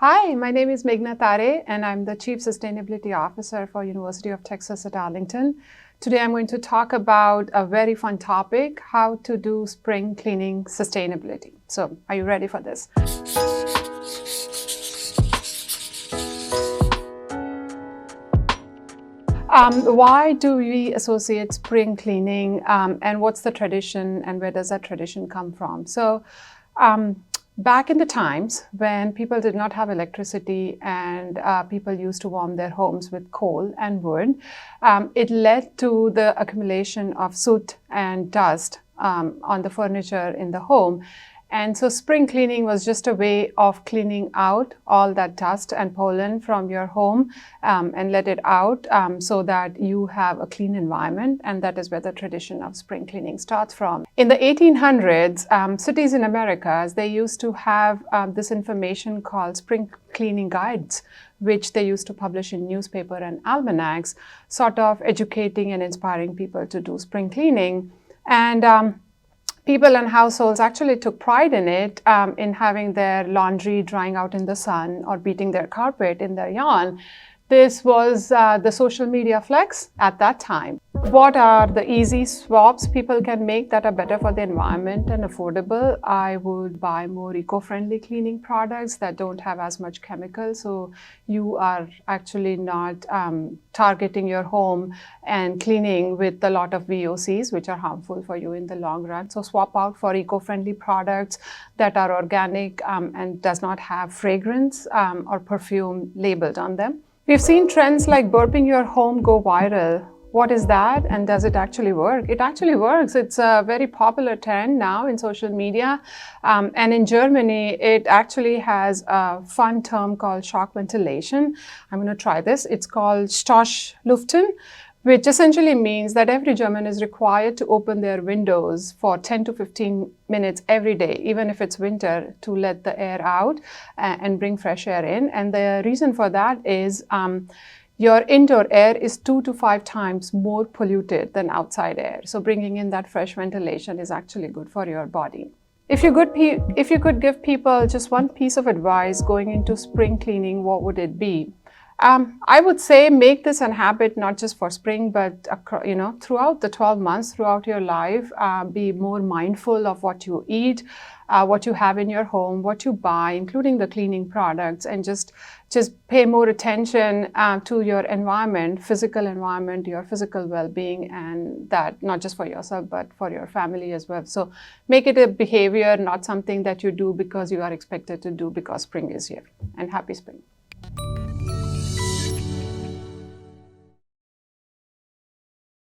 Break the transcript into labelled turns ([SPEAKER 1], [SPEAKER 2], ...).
[SPEAKER 1] Hi, my name is Meghna Tare, and I'm the Chief Sustainability Officer for University of Texas at Arlington. Today I'm going to talk about a very fun topic, how to do spring cleaning sustainability. So, are you ready for this? Why do we associate spring cleaning and what's the tradition and where does that tradition come from? So, back in the times when people did not have electricity and people used to warm their homes with coal and wood, it led to the accumulation of soot and dust on the furniture in the home. And so spring cleaning was just a way of cleaning out all that dust and pollen from your home and let it out so that you have a clean environment. And that is where the tradition of spring cleaning starts from. In the 1800s, cities in America, they used to have this information called spring cleaning guides, which they used to publish in newspaper and almanacs, sort of educating and inspiring people to do spring cleaning. And people and households actually took pride in it, in having their laundry drying out in the sun or beating their carpet in their yard. This was the social media flex at that time. What are the easy swaps people can make that are better for the environment and affordable? I would buy more eco-friendly cleaning products that don't have as much chemical, so you are actually not targeting your home and cleaning with a lot of VOCs, which are harmful for you in the long run. So swap out for eco-friendly products that are organic and does not have fragrance or perfume labeled on them. We've seen trends like burping your home go viral. What is that, and does it actually work? It actually works. It's a very popular trend now in social media. And in Germany, it actually has a fun term called shock ventilation. I'm going to try this. It's called Stoßlüften, which essentially means that every German is required to open their windows for 10 to 15 minutes every day, even if it's winter, to let the air out and bring fresh air in. And the reason for that is your indoor air is 2 to 5 times more polluted than outside air. So bringing in that fresh ventilation is actually good for your body. If you could give people just one piece of advice going into spring cleaning, what would it be? I would say make this a habit, not just for spring, but throughout the 12 months, throughout your life. Be more mindful of what you eat, what you have in your home, what you buy, including the cleaning products, and just pay more attention to your environment, your physical well-being, and that not just for yourself, but for your family as well. So make it a behavior, not something that you do because you are expected to do because spring is here. And happy spring.